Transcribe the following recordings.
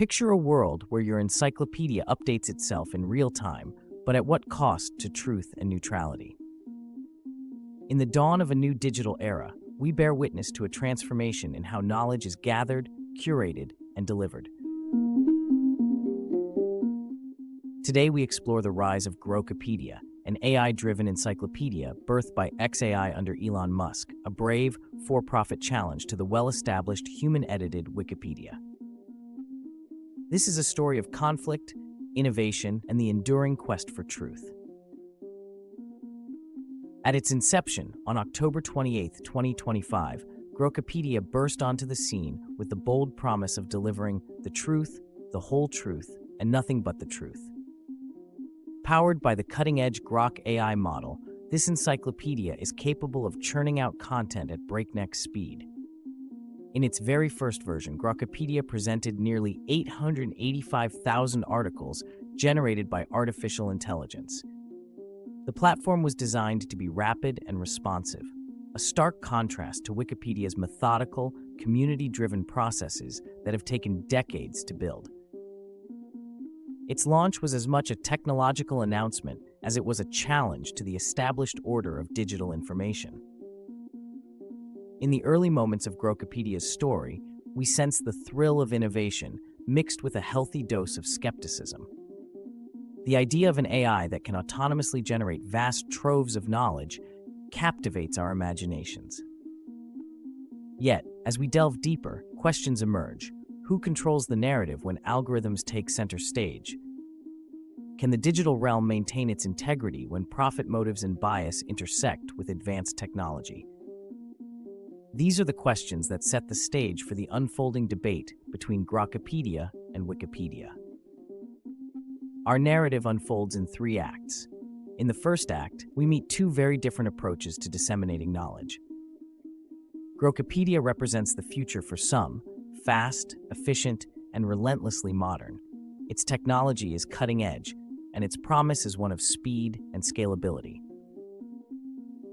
Picture a world where your encyclopedia updates itself in real time, but at what cost to truth and neutrality? In the dawn of a new digital era, we bear witness to a transformation in how knowledge is gathered, curated, and delivered. Today, we explore the rise of Grokipedia, an AI-driven encyclopedia birthed by XAI under Elon Musk, a brave, for-profit challenge to the well-established human-edited Wikipedia. This is a story of conflict, innovation, and the enduring quest for truth. At its inception, on October 28, 2025, Grokipedia burst onto the scene with the bold promise of delivering the truth, the whole truth, and nothing but the truth. Powered by the cutting-edge Grok AI model, this encyclopedia is capable of churning out content at breakneck speed. In its very first version, Grokipedia presented nearly 885,000 articles generated by artificial intelligence. The platform was designed to be rapid and responsive, a stark contrast to Wikipedia's methodical, community-driven processes that have taken decades to build. Its launch was as much a technological announcement as it was a challenge to the established order of digital information. In the early moments of Grokipedia's story, we sense the thrill of innovation mixed with a healthy dose of skepticism. The idea of an AI that can autonomously generate vast troves of knowledge captivates our imaginations. Yet, as we delve deeper, questions emerge. Who controls the narrative when algorithms take center stage? Can the digital realm maintain its integrity when profit motives and bias intersect with advanced technology? These are the questions that set the stage for the unfolding debate between Grokipedia and Wikipedia. Our narrative unfolds in 3 acts. In the first act, we meet 2 very different approaches to disseminating knowledge. Grokipedia represents the future for some, fast, efficient, and relentlessly modern. Its technology is cutting edge, and its promise is one of speed and scalability.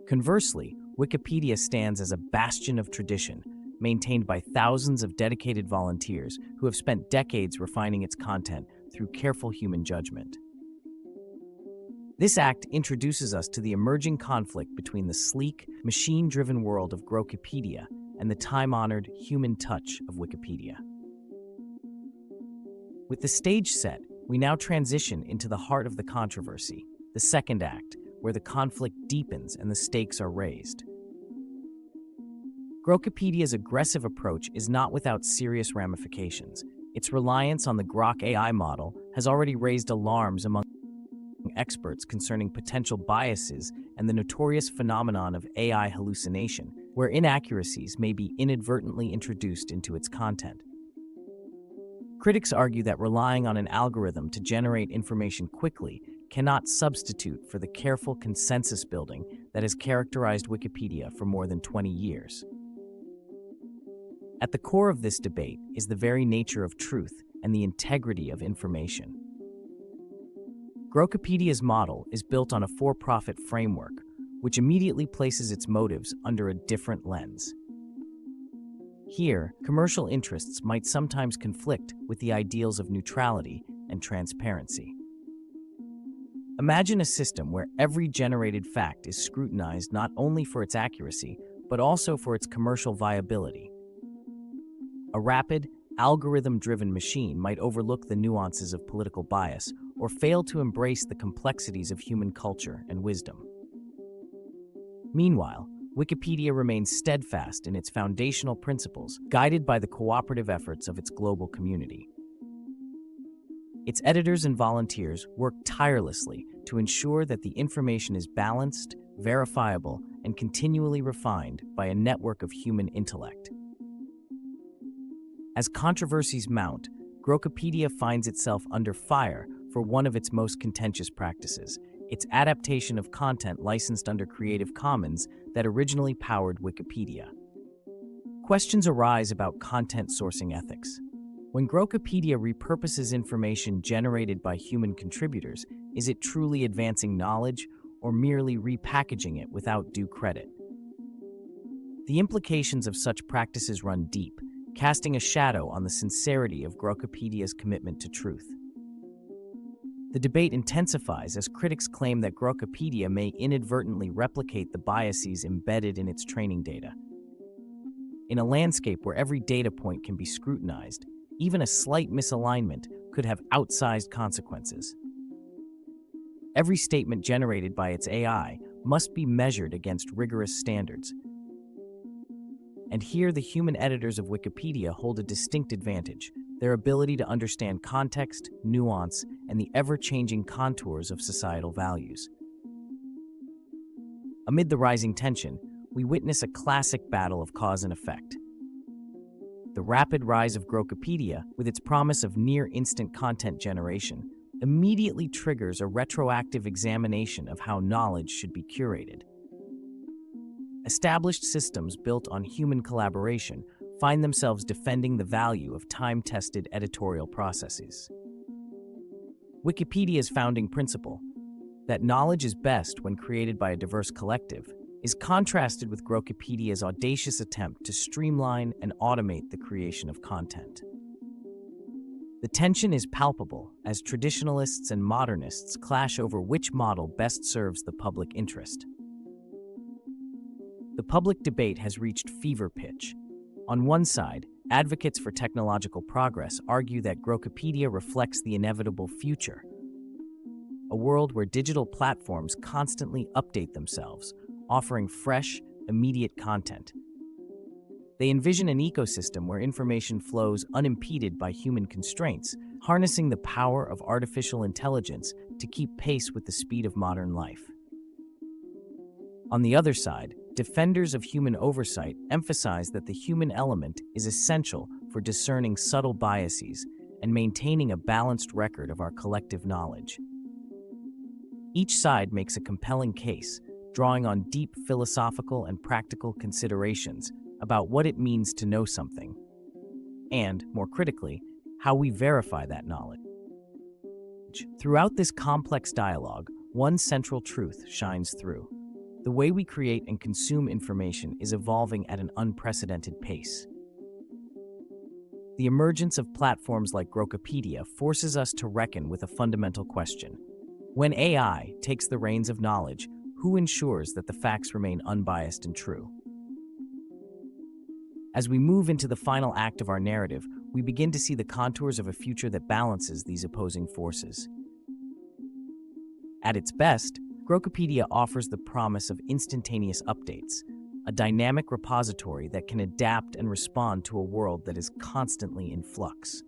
Conversely, Wikipedia stands as a bastion of tradition, maintained by thousands of dedicated volunteers who have spent decades refining its content through careful human judgment. This act introduces us to the emerging conflict between the sleek, machine-driven world of Grokipedia and the time-honored human touch of Wikipedia. With the stage set, we now transition into the heart of the controversy, the second act, where the conflict deepens and the stakes are raised. Grokipedia's aggressive approach is not without serious ramifications. Its reliance on the Grok AI model has already raised alarms among experts concerning potential biases and the notorious phenomenon of AI hallucination, where inaccuracies may be inadvertently introduced into its content. Critics argue that relying on an algorithm to generate information quickly cannot substitute for the careful consensus building that has characterized Wikipedia for more than 20 years. At the core of this debate is the very nature of truth and the integrity of information. Grokipedia's model is built on a for-profit framework, which immediately places its motives under a different lens. Here, commercial interests might sometimes conflict with the ideals of neutrality and transparency. Imagine a system where every generated fact is scrutinized not only for its accuracy, but also for its commercial viability. A rapid, algorithm-driven machine might overlook the nuances of political bias or fail to embrace the complexities of human culture and wisdom. Meanwhile, Wikipedia remains steadfast in its foundational principles, guided by the cooperative efforts of its global community. Its editors and volunteers work tirelessly to ensure that the information is balanced, verifiable, and continually refined by a network of human intellect. As controversies mount, Grokipedia finds itself under fire for one of its most contentious practices, its adaptation of content licensed under Creative Commons that originally powered Wikipedia. Questions arise about content sourcing ethics. When Grokipedia repurposes information generated by human contributors, is it truly advancing knowledge or merely repackaging it without due credit? The implications of such practices run deep. casting a shadow on the sincerity of Grokipedia's commitment to truth. The debate intensifies as critics claim that Grokipedia may inadvertently replicate the biases embedded in its training data. In a landscape where every data point can be scrutinized, even a slight misalignment could have outsized consequences. Every statement generated by its AI must be measured against rigorous standards. And here the human editors of Wikipedia hold a distinct advantage: their ability to understand context, nuance, and the ever-changing contours of societal values. Amid the rising tension, we witness a classic battle of cause and effect. The rapid rise of Grokipedia, with its promise of near-instant content generation, immediately triggers a retroactive examination of how knowledge should be curated. Established systems built on human collaboration find themselves defending the value of time-tested editorial processes. Wikipedia's founding principle, that knowledge is best when created by a diverse collective, is contrasted with Grokipedia's audacious attempt to streamline and automate the creation of content. The tension is palpable as traditionalists and modernists clash over which model best serves the public interest. The public debate has reached fever pitch. On one side, advocates for technological progress argue that Grokipedia reflects the inevitable future, a world where digital platforms constantly update themselves, offering fresh, immediate content. They envision an ecosystem where information flows unimpeded by human constraints, harnessing the power of artificial intelligence to keep pace with the speed of modern life. On the other side, defenders of human oversight emphasize that the human element is essential for discerning subtle biases and maintaining a balanced record of our collective knowledge. Each side makes a compelling case, drawing on deep philosophical and practical considerations about what it means to know something, and, more critically, how we verify that knowledge. Throughout this complex dialogue, one central truth shines through. The way we create and consume information is evolving at an unprecedented pace. The emergence of platforms like Grokipedia forces us to reckon with a fundamental question. When AI takes the reins of knowledge, who ensures that the facts remain unbiased and true? As we move into the final act of our narrative, we begin to see the contours of a future that balances these opposing forces. At its best, Grokipedia offers the promise of instantaneous updates, a dynamic repository that can adapt and respond to a world that is constantly in flux.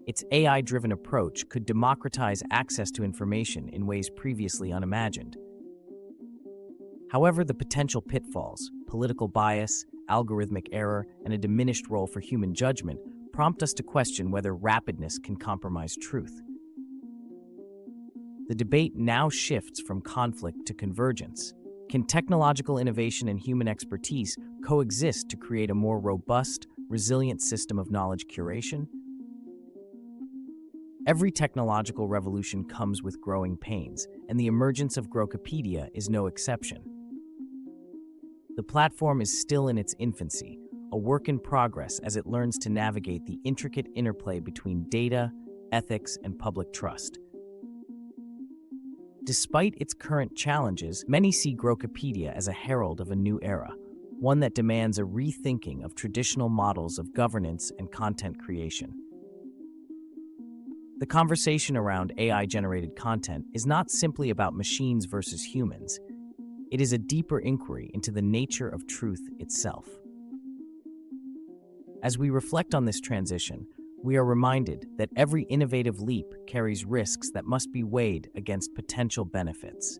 Its AI-driven approach could democratize access to information in ways previously unimagined. However, the potential pitfalls, political bias, algorithmic error, and a diminished role for human judgment prompt us to question whether rapidness can compromise truth. The debate now shifts from conflict to convergence. Can technological innovation and human expertise coexist to create a more robust, resilient system of knowledge curation? Every technological revolution comes with growing pains, and the emergence of Grokipedia is no exception. The platform is still in its infancy, a work in progress as it learns to navigate the intricate interplay between data, ethics, and public trust. Despite its current challenges, many see Grokipedia as a herald of a new era, one that demands a rethinking of traditional models of governance and content creation. The conversation around AI-generated content is not simply about machines versus humans. It is a deeper inquiry into the nature of truth itself. As we reflect on this transition, we are reminded that every innovative leap carries risks that must be weighed against potential benefits.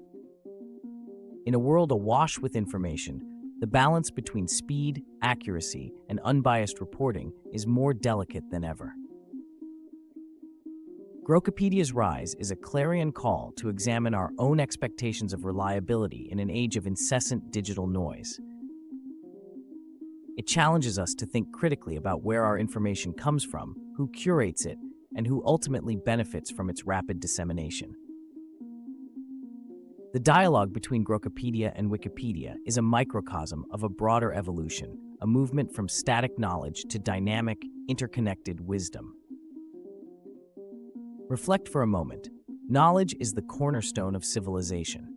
In a world awash with information, the balance between speed, accuracy, and unbiased reporting is more delicate than ever. Grokipedia's rise is a clarion call to examine our own expectations of reliability in an age of incessant digital noise. It challenges us to think critically about where our information comes from, who curates it, and who ultimately benefits from its rapid dissemination. The dialogue between Grokipedia and Wikipedia is a microcosm of a broader evolution, a movement from static knowledge to dynamic, interconnected wisdom. Reflect for a moment. Knowledge is the cornerstone of civilization.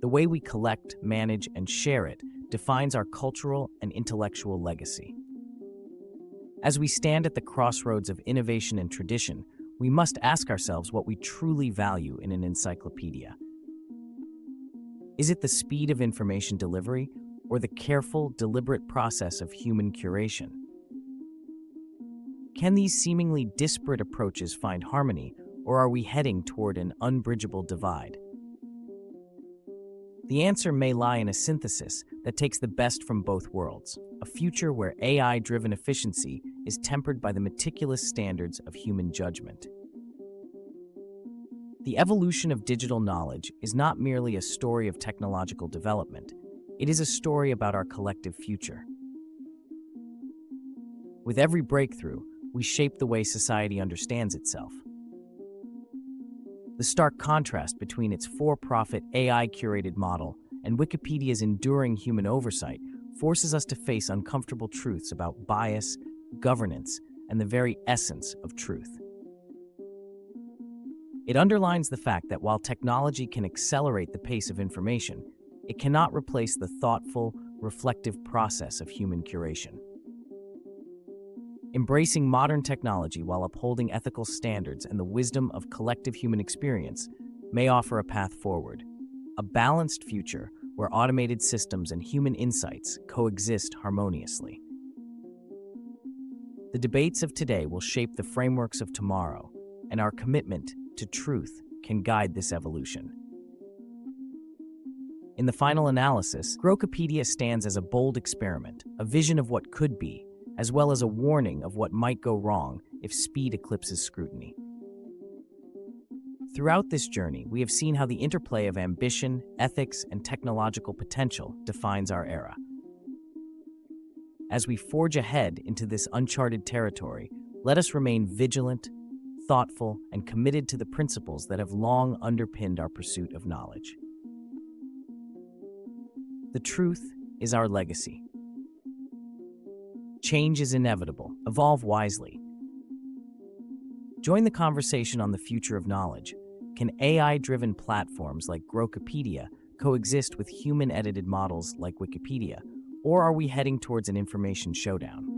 The way we collect, manage, and share it defines our cultural and intellectual legacy. As we stand at the crossroads of innovation and tradition, we must ask ourselves what we truly value in an encyclopedia. Is it the speed of information delivery or the careful, deliberate process of human curation? Can these seemingly disparate approaches find harmony, or are we heading toward an unbridgeable divide? The answer may lie in a synthesis that takes the best from both worlds, a future where AI-driven efficiency is tempered by the meticulous standards of human judgment. The evolution of digital knowledge is not merely a story of technological development, it is a story about our collective future. With every breakthrough, we shape the way society understands itself. The stark contrast between its for-profit AI-curated model and Wikipedia's enduring human oversight forces us to face uncomfortable truths about bias, governance, and the very essence of truth. It underlines the fact that while technology can accelerate the pace of information, it cannot replace the thoughtful, reflective process of human curation. Embracing modern technology while upholding ethical standards and the wisdom of collective human experience may offer a path forward, a balanced future where automated systems and human insights coexist harmoniously. The debates of today will shape the frameworks of tomorrow, and our commitment to truth can guide this evolution. In the final analysis, Grokipedia stands as a bold experiment, a vision of what could be, as well as a warning of what might go wrong if speed eclipses scrutiny. Throughout this journey, we have seen how the interplay of ambition, ethics, and technological potential defines our era. As we forge ahead into this uncharted territory, let us remain vigilant, thoughtful, and committed to the principles that have long underpinned our pursuit of knowledge. The truth is our legacy. Change is inevitable. Evolve wisely. Join the conversation on the future of knowledge. Can AI-driven platforms like Grokipedia coexist with human-edited models like Wikipedia, or are we heading towards an information showdown?